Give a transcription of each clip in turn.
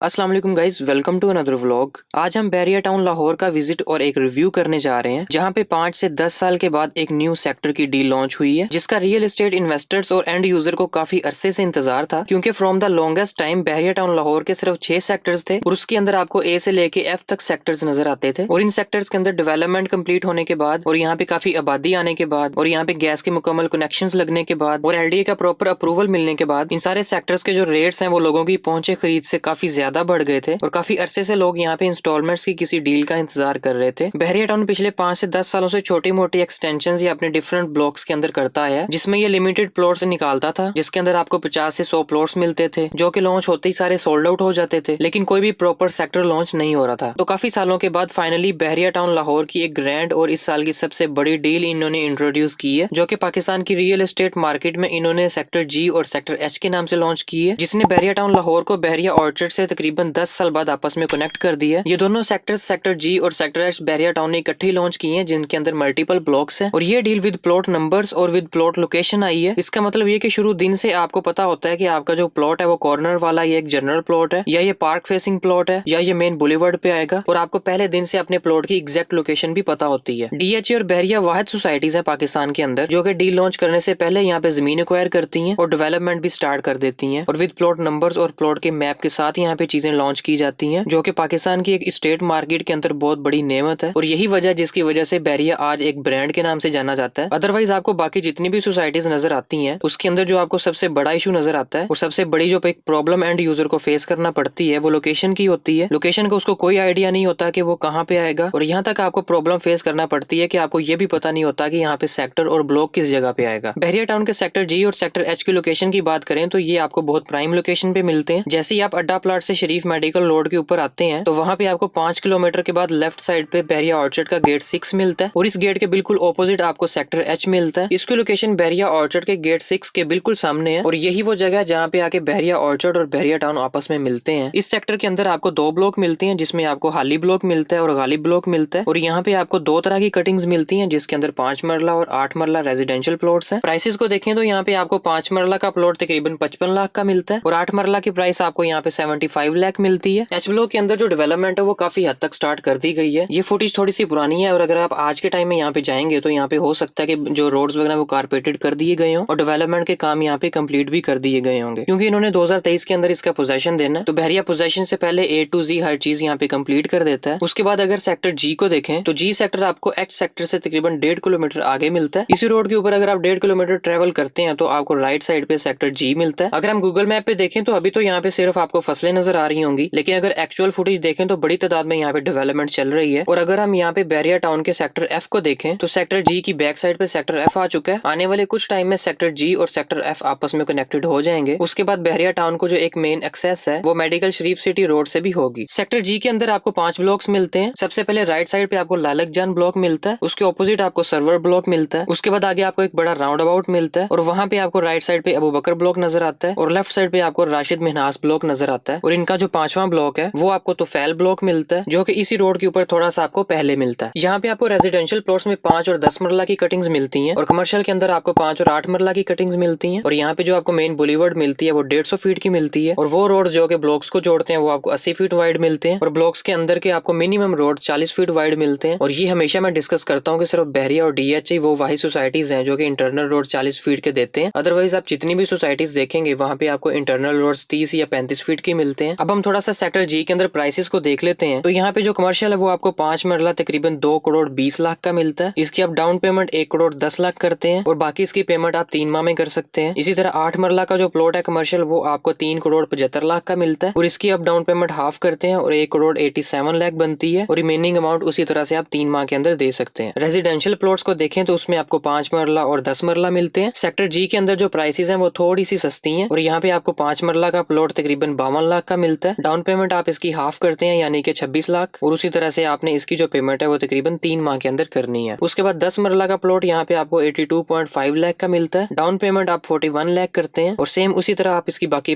अस्सलाम वालेकुम guys, welcome to another vlog. आज हम बैरिया टाउन लाहौर का विजिट और एक रिव्यू करने जा रहे हैं, जहां पे 5 से 10 साल के बाद एक न्यू सेक्टर की डील लॉन्च हुई है, जिसका रियल एस्टेट इन्वेस्टर्स और एंड यूजर को काफी अरसे से इंतजार था, क्योंकि from the longest time Bahria Town Lahore के सिर्फ 6 सेक्टर्स थे और उसके अंदर आपको ए से लेके एफ तक सेक्टर्स नजर आते थे। और इन सेक्टर्स के अंदर डेवलपमेंट कंप्लीट होने के बाद और यहाँ पे काफी आबादी आने के बाद और यहाँ पे गैस के मुकम्मल कनेक्शन लगने के बाद और एलडीए का प्रॉपर अप्रूवल मिलने के बाद इन सारे सेक्टर्स के जो रेट्स हैं वो लोगों की पहुंचे खरीद से काफी ज्यादा बढ़ गए थे और काफी अरसे से लोग यहाँ पे इंस्टॉलमेंट्स की किसी डील का इंतजार कर रहे थे। बहरिया टाउन पिछले 5 से 10 सालों से छोटी मोटी एक्सटेंशन या अपने डिफरेंट ब्लॉक्स के अंदर करता है, जिसमें ये लिमिटेड प्लॉट्स निकालता था, जिसके अंदर आपको 50 से 100 प्लॉट्स मिलते थे, जो कि लॉन्च होते ही सारे सोल्ड आउट हो जाते थे, लेकिन कोई भी प्रॉपर सेक्टर लॉन्च नहीं हो रहा था। तो काफी सालों के बाद फाइनली बहरिया टाउन लाहौर की एक ग्रैंड और इस साल की सबसे बड़ी डील इन्होंने इंट्रोड्यूस की है, जो कि पाकिस्तान की रियल एस्टेट मार्केट में इन्होंने सेक्टर जी और सेक्टर एच के नाम से लॉन्च की है, जिसने बहरिया टाउन लाहौर को बहरिया ऑर्चर्ड से तकरीबन 10 साल बाद आपस में कनेक्ट कर दिया। ये दोनों सेक्टर्स सेक्टर जी और सेक्टर एच बहरिया टाउन ने इकट्ठे लॉन्च किए हैं, जिनके अंदर मल्टीपल ब्लॉक्स हैं और ये डील विद प्लॉट नंबर्स और विद प्लॉट लोकेशन आई है। इसका मतलब ये कि शुरू दिन से आपको पता होता है कि आपका जो प्लॉट है वो कॉर्नर वाला या एक जनरल प्लॉट है या ये पार्क फेसिंग प्लॉट है या ये मेन बुलेवर्ड पे आएगा, और आपको पहले दिन से अपने प्लॉट की एग्जैक्ट लोकेशन भी पता होती है। डीएचए और बहरिया वाहिद सोसाइटीज है पाकिस्तान के अंदर जो कि डील लॉन्च करने से पहले यहाँ पे जमीन एक्वायर करती हैं और डेवलपमेंट भी स्टार्ट कर देती हैं, और विद प्लॉट नंबर्स और प्लॉट के मैप के साथ यहाँ पे चीजें लॉन्च की जाती हैं, जो कि पाकिस्तान की एक स्टेट मार्केट के अंदर बहुत बड़ी नेमत है और यही वजह जिसकी वजह से बहरिया आज एक ब्रांड के नाम से जाना जाता है। अदरवाइज आपको बाकी जितनी भी सोसाइटीज नजर आती हैं उसके अंदर जो आपको सबसे बड़ा इशू नजर आता है और सबसे बड़ी जो एक प्रॉब्लम एंड यूजर को फेस करना पड़ती है वो लोकेशन की होती है। लोकेशन का उसको कोई आइडिया नहीं होता कि वो कहाँ पे आएगा, और यहाँ तक आपको प्रॉब्लम फेस करना पड़ती है कि आपको ये भी पता नहीं होता कि यहाँ पे सेक्टर और ब्लॉक किस जगह पे आएगा। बहरिया टाउन के सेक्टर जी और सेक्टर एच की लोकेशन की बात करें तो ये आपको बहुत प्राइम लोकेशन पे मिलते हैं। जैसे ही आप अड्डा प्लाट से शरीफ मेडिकल रोड के ऊपर आते हैं तो वहाँ पे आपको 5 किलोमीटर के बाद लेफ्ट साइड पे बहरिया ऑर्चर्ड का गेट 6 मिलता है और इस गेट के बिल्कुल ऑपोजिट आपको सेक्टर एच मिलता है। इसकी लोकेशन बहरिया ऑर्चर्ड के गेट 6 के बिल्कुल सामने है और यही वो जगह है जहाँ पे आके बहरिया ऑर्चर्ड और बहरिया टाउन आपस में मिलते हैं। इस सेक्टर के अंदर आपको 2 ब्लॉक मिलते हैं, जिसमें आपको हाली ब्लॉक मिलता है और गालिब ब्लॉक मिलता है, और यहाँ पे आपको 2 तरह की कटिंग्स मिलती है, जिसके अंदर 5 मरला और 8 मरला रेजिडेंशियल प्लॉट्स है। प्राइसेस को देखें तो यहाँ पे आपको 5 मरला का प्लॉट तकरीबन 55 लाख का मिलता है और 8 मरला की प्राइस आपको यहाँ पे 75 लाख मिलती है। एच ब्लॉक के अंदर जो डेवलपमेंट है वो काफी हद तक स्टार्ट कर दी गई है। ये फुटेज थोड़ी सी पुरानी है और अगर आप आज के टाइम में यहाँ पे जाएंगे तो यहाँ पे हो सकता है कि जो रोड्स वगैरह वो कारपेटेड कर दिए गए हों और डेवलपमेंट के काम यहाँ पे कंप्लीट भी कर दिए गए होंगे, क्योंकि इन्होंने 2023 के अंदर इसका पोजेशन देना है। तो बहरिया पोजेशन से पहले A to Z हर चीज यहाँ पे कंप्लीट कर देता है। उसके बाद अगर सेक्टर जी को देखें तो जी सेक्टर आपको एच सेक्टर से तकरीबन 1.5 किलोमीटर आगे मिलता है। इसी रोड के ऊपर अगर आप 1.5 किलोमीटर ट्रेवल करते हैं तो आपको राइट साइड पे सेक्टर जी मिलता है। अगर हम गूगल मैप पे देखें तो अभी तो यहाँ पे सिर्फ आपको फसलें नजर आ रही होंगी, लेकिन अगर एक्चुअल फुटेज देखें तो बड़ी तादाद में यहाँ पे डेवलपमेंट चल रही है। और अगर हम यहाँ पे बहरिया टाउन के सेक्टर एफ को देखें तो सेक्टर जी की बैक साइड पे सेक्टर एफ आ चुका है। आने वाले कुछ टाइम में सेक्टर जी और सेक्टर एफ आपस में कनेक्टेड हो जाएंगे। उसके बाद बहरिया टाउन को जो एक मेन एक्सेस है वो मेडिकल शरीफ सिटी रोड से भी होगी। सेक्टर जी के अंदर आपको 5 ब्लॉक्स मिलते हैं। सबसे पहले राइट साइड पे आपको लालक जान ब्लॉक मिलता है, उसके ऑपोजिट आपको सर्वर ब्लॉक मिलता है, उसके बाद आगे आपको एक बड़ा राउंड अबाउट मिलता है और वहाँ पे आपको राइट साइड पे अबू बकर ब्लॉक नजर आता है और लेफ्ट साइड पे आपको राशिद मिन्हास ब्लॉक नजर आता है। और इनका जो 5वां ब्लॉक है वो आपको तुफैल ब्लॉक मिलता है, जो कि इसी रोड के ऊपर थोड़ा सा आपको पहले मिलता है। यहाँ पे आपको रेजिडेंशियल प्लॉट्स में 5 और 10 मरला की कटिंग्स मिलती हैं और कमर्शियल के अंदर आपको 5 और 8 मरला की कटिंग्स मिलती हैं। और यहाँ पे जो आपको मेन बुलेवर्ड मिलती है वो 150 फीट की मिलती है और वो रोड जो कि ब्लॉक्स को जोड़ते हैं वो आपको 80 फीट वाइड मिलते हैं और ब्लॉक्स के अंदर के आपको मिनिमम रोड 40 फीट वाइड मिलते हैं। और ये हमेशा मैं डिस्कस करता हूँ कि सिर्फ बहरिया और डीएचए वो वाही सोसाइटीज हैं जो कि इंटरनल रोड 40 फीट के देते हैं। अदरवाइज आप जितनी भी सोसाइटीज देखेंगे वहाँ पे आपको इंटरनल रोड 30 या 35 फीट की मिलते हैं। अब हम थोड़ा सा सेक्टर जी के अंदर प्राइसेस को देख लेते हैं। तो यहाँ पे जो कमर्शियल है वो आपको 5 मरला तकरीबन 2 करोड़ 20 लाख का मिलता है। इसकी आप डाउन पेमेंट 1 करोड़ 10 लाख करते हैं और बाकी इसकी पेमेंट आप 3 माह में कर सकते हैं। इसी तरह 8 मरला का जो प्लॉट है कमर्शियल वो आपको 3 करोड़ 75 लाख का मिलता है और इसकी आप डाउन पेमेंट हाफ करते हैं और 1 करोड़ 87 लाख बनती है और रिमेनिंग अमाउंट उसी तरह से आप 3 माह के अंदर दे सकते हैं। रेजिडेंशियल प्लॉट्स को देखें तो उसमें आपको 5 मरला और 10 मरला मिलते हैं। सेक्टर जी के अंदर जो प्राइसेस हैं वो थोड़ी सी सस्ती हैं और यहाँ पे आपको 5 मरला का प्लॉट तकरीबन 52 लाख का मिलता है। डाउन पेमेंट आप इसकी हाफ करते हैं यानी कि 26 लाख और उसी तरह से आपने इसकी जो पेमेंट है वो तकरीबन 3 माह के अंदर करनी है। उसके बाद 10 मरला का प्लॉट यहाँ पे आपको 82.5 लाख का मिलता है। डाउन पेमेंट आप 41 लाख करते हैं और सेम उसी तरह आप इसकी बाकी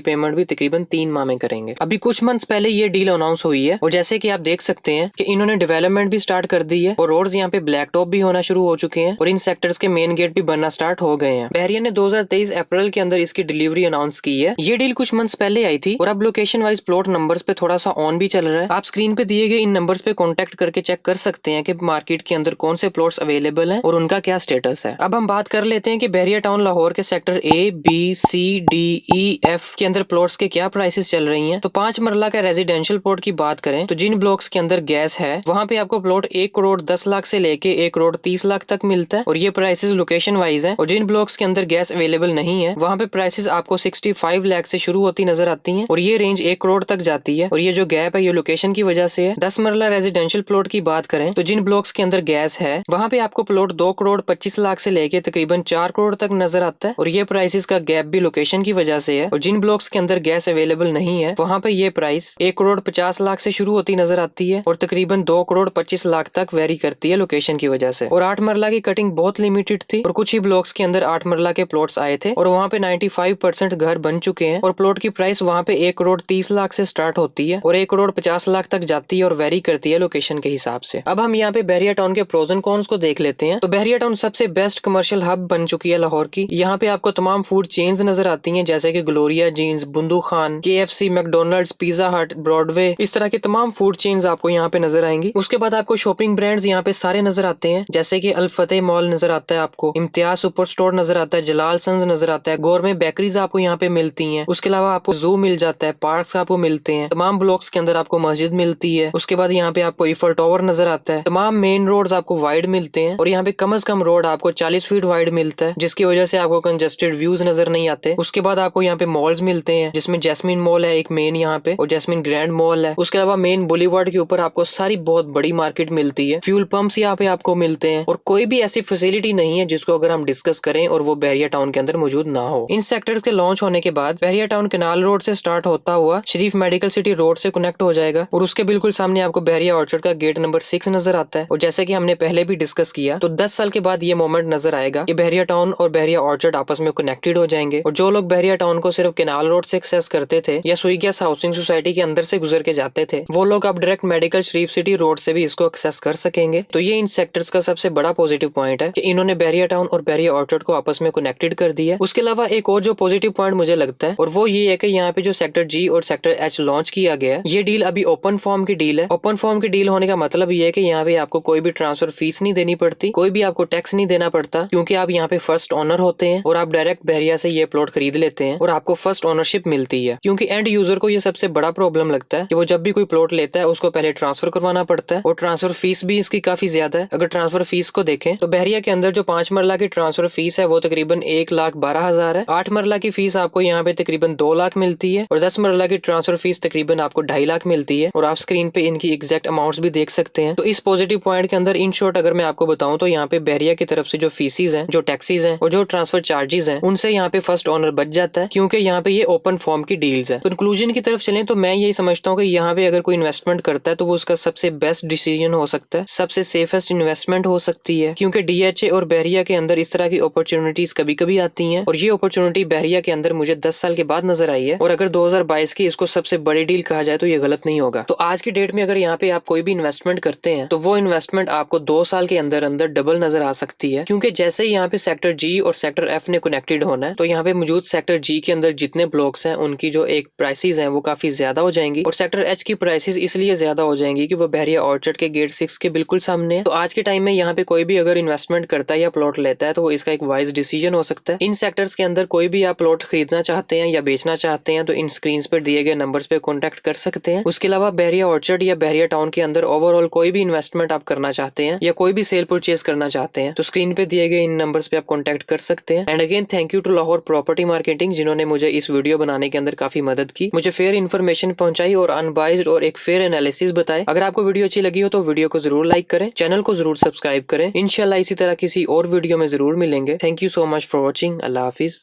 पेमेंट भी तकरीबन 3 माह में करेंगे। अभी कुछ मंथ्स पहले ये डील अनाउंस हुई है और जैसे कि आप देख सकते हैं कि इन्होंने डेवलपमेंट भी स्टार्ट कर दी है और रोड्स यहाँ पे ब्लैक टॉप भी होना शुरू हो चुके हैं और इन सेक्टर्स के मेन गेट भी बनना स्टार्ट हो गए हैं। बहरिया ने 2023 अप्रैल के अंदर इसकी डिलीवरी अनाउंस की है। ये डील कुछ मंथ्स पहले आई थी और अब location wise price plot numbers पे थोड़ा सा ऑन भी चल रहा है। आप स्क्रीन पे दिए गए इन नंबर्स पे कॉन्टेक्ट करके चेक कर सकते हैं कि मार्केट के अंदर कौन से प्लॉट्स अवेलेबल हैं और उनका क्या स्टेटस है। अब हम बात कर लेते हैं कि बहरिया टाउन लाहौर के sector A, B, C, D, E, F के अंदर प्लॉट्स के क्या प्राइसेस चल रही हैं। तो 5 मरला का रेजिडेंशियल प्लॉट की बात करें तो जिन ब्लॉक्स के अंदर गैस है वहाँ पे आपको प्लॉट 1 करोड़ 10 लाख से लेके 1 करोड़ 30 लाख तक मिलता है और ये प्राइसेस लोकेशन वाइज है। और जिन ब्लॉक्स के अंदर गैस अवेलेबल नहीं है वहाँ पे प्राइसेस आपको 65 लाख से शुरू होती नजर आती हैं और ये रेंज 1 करोड़ तक जाती है। और ये जो गैप है ये लोकेशन की वजह से है। 10 मरला रेजिडेंशियल प्लॉट की बात करें तो जिन ब्लॉक्स के अंदर गैस है वहाँ पे आपको प्लॉट 2 करोड़ 25 लाख से लेके तकरीबन 4 करोड़ तक नजर आता है और ये प्राइसेस का गैप भी लोकेशन की वजह से है। और जिन ब्लॉक्स के अंदर गैस अवेलेबल नहीं है वहाँ पे ये प्राइस 1 करोड़ 50 लाख से शुरू होती नजर आती है और तकरीबन 2 करोड़ 25 लाख तक वेरी करती है लोकेशन की वजह से। और 8 मरला की कटिंग बहुत लिमिटेड थी और कुछ ही ब्लॉक्स के अंदर 8 मरला के प्लॉट्स आए थे और वहाँ पे 95% घर बन चुके हैं और प्लॉट की प्राइस वहाँ पे 1 करोड़ 30 लाख से स्टार्ट होती है और 1 करोड़ 50 लाख तक जाती है और वेरी करती है लोकेशन के हिसाब से। अब हम यहाँ पे बहरिया टाउन के प्रोज एंड कॉन्स को देख लेते हैं। तो बहरिया टाउन सबसे बेस्ट कमर्शियल हब बन चुकी है लाहौर की। यहाँ पे आपको तमाम फूड चेन्स नजर आती हैं जैसे कि Gloria Jeans, Bundu Khan, KFC, McDonald's, Pizza Hut, Broadway, इस तरह के तमाम फूड चेन्स आपको यहाँ पे नजर आएंगी। उसके बाद आपको शॉपिंग ब्रांड्स यहाँ पे सारे नजर आते हैं जैसे कि अल फतेह मॉल नजर आता है, आपको इम्तियाज सुपर स्टोर नजर आता है, जलाल सन्स नजर आता है, गोरमे बेकरीज आपको यहाँ पे मिलती हैं। उसके अलावा आपको जू मिल जाता है, पार्क्स आपको मिलते हैं, तमाम ब्लॉक्स के अंदर आपको मस्जिद मिलती है। उसके बाद यहाँ पे आपको ईफल टावर नजर आता है, तमाम मेन रोड्स आपको वाइड मिलते हैं और यहाँ पे कम से कम रोड आपको 40 फीट वाइड मिलता है जिसकी वजह से आपको कंजेस्टेड व्यूज नजर नहीं आते। उसके बाद आपको यहाँ पे मॉल्स मिलते हैं जिसमें जैस्मिन मॉल है एक मेन यहाँ पे और जैस्मिन ग्रैंड मॉल है। उसके अलावा मेन बुलीवर्ड के ऊपर आपको सारी बहुत बड़ी मार्केट मिलती है, फ्यूल पंप्स यहाँ पे आपको मिलते हैं और कोई भी ऐसी फैसिलिटी नहीं है जिसको अगर हम डिस्कस करें और वो बहरिया टाउन के अंदर मौजूद ना हो। इन सेक्टर्स के लॉन्च होने के बाद बहरिया टाउन कैनाल रोड से स्टार्ट होता हुआ शरीफ मेडिकल सिटी रोड से कनेक्ट हो जाएगा और उसके बिल्कुल सामने आपको बहरिया ऑर्चर्ड का गेट नंबर 6 नजर आता है। और जैसे कि हमने पहले भी डिस्कस किया तो 10 साल के बाद ये मोमेंट नजर आएगा कि बहरिया टाउन और बहरिया ऑर्चर्ड आपस में कनेक्टेड हो जाएंगे और जो लोग बहरिया टाउन को सिर्फ कैनाल रोड से एक्सेस करते थे या सुईगैस हाउसिंग सोसाइटी के अंदर से गुजर के जाते थे वो लोग अब डायरेक्ट मेडिकल शरीफ सिटी रोड से भी इसको एक्सेस कर सकेंगे। तो ये इन सेक्टर्स का सबसे बड़ा पॉजिटिव पॉइंट है कि इन्होंने बहरिया टाउन और बहरिया ऑर्चर्ड को आपस में कनेक्टेड कर दिया। उसके अलावा एक और जो पॉजिटिव पॉइंट मुझे लगता है और वो ये है कि यहाँ पे जो सेक्टर G और सेक्टर H लॉन्च किया गया ये डील अभी ओपन फॉर्म की डील है। ओपन फॉर्म की डील होने का मतलब ये है कि यहाँ पे आपको कोई भी ट्रांसफर फीस नहीं देनी पड़ती, कोई भी आपको टैक्स नहीं देना पड़ता क्योंकि आप यहाँ पे फर्स्ट ऑनर होते हैं और आप डायरेक्ट बहरिया से ये प्लॉट खरीद लेते हैं और आपको फर्स्ट ओनरशिप मिलती है। क्योंकि एंड यूजर को ये सबसे बड़ा प्रॉब्लम लगता है कि वो जब भी कोई प्लॉट लेता है उसको पहले ट्रांसफर करवाना पड़ता है और ट्रांसफर फीस भी इसकी काफी ज्यादा है। अगर ट्रांसफर फीस को देखें तो बहरिया के अंदर जो 5 मरला की ट्रांसफर फीस है वो तकरीबन 1,12,000 है। 8 मरला की फीस आपको यहाँ पे तकरीबन 2 लाख मिलती है और 10 मरला की ट्रांसफर फीस तकरीबन आपको 2.5 लाख मिलती है और आप स्क्रीन पे इनकी एग्जैक्ट अमाउंट्स भी देख सकते हैं। तो इस पॉजिटिव पॉइंट के अंदर इन शॉर्ट अगर मैं आपको बताऊं तो यहाँ पे बहरिया की तरफ से जो फीसिस हैं, जो टैक्सीज हैं और जो ट्रांसफर चार्जेस हैं उनसे यहाँ पे फर्स्ट ऑनर बच जाता है क्योंकि यहाँ पे ये ओपन फॉर्म की डील्स है। कंक्लूजन की तरफ चलें तो मैं यही समझता हूँ कि यहाँ पे अगर कोई इन्वेस्टमेंट करता है तो वो उसका सबसे बेस्ट डिसीजन हो सकता है, सबसे सेफेस्ट इन्वेस्टमेंट हो सकती है क्योंकि DHA और बहरिया के अंदर इस तरह की अपॉर्चुनिटीज कभी कभी आती हैं और ये अपॉर्चुनिटी बहरिया के अंदर मुझे 10 साल के बाद नजर आई है और अगर 2022 की इसको सबसे बड़ी डील कहा जाए तो ये गलत नहीं होगा। तो आज की डेट में अगर यहाँ पे आप कोई भी इन्वेस्टमेंट करते हैं तो वो इन्वेस्टमेंट आपको 2 साल के अंदर अंदर डबल नजर आ सकती है क्योंकि जैसे ही यहाँ पे सेक्टर G और सेक्टर F ने कनेक्टेड होना है तो यहाँ पे मौजूद सेक्टर G के अंदर जितने ब्लॉक्स हैं उनकी जो एक प्राइसेस हैं वो काफी ज्यादा हो जाएंगी और सेक्टर H की प्राइसेस इसलिए ज्यादा हो जाएंगी कि वो बहरिया ऑर्चर्ड के गेट 6 के बिल्कुल सामने है। तो आज के टाइम में यहाँ पे कोई भी अगर इन्वेस्टमेंट करता है या प्लॉट लेता है तो वो इसका एक वाइज डिसीजन हो सकता है। इन सेक्टर्स के अंदर कोई भी आप प्लॉट खरीदना चाहते हैं या बेचना चाहते हैं तो इन स्क्रीन पर दिए गए नंबर्स पे कॉन्टेक्ट कर सकते हैं। उसके अलावा बहरिया ऑर्चर्ड या बहरिया टाउन के अंदर ओवरऑल कोई भी इन्वेस्टमेंट आप करना चाहते हैं या कोई भी सेल परचेज करना चाहते हैं तो स्क्रीन पे दिए गए इन नंबर्स पे आप कॉन्टेक्ट कर सकते हैं। And again thank you to Lahore Property Marketing जिन्होंने मुझे इस वीडियो बनाने के अंदर काफी मदद की, मुझे फेयर इन्फॉर्मेशन पहुंचाई और अनबाइज्ड और एक फेयर एनालिसिस बताए। अगर आपको वीडियो अच्छी लगी हो तो वीडियो को जरूर लाइक करें, चैनल को जरूर सब्सक्राइब करें। इंशाल्लाह इसी तरह किसी और वीडियो में जरूर मिलेंगे। Thank you so much for watching. Allah Hafiz.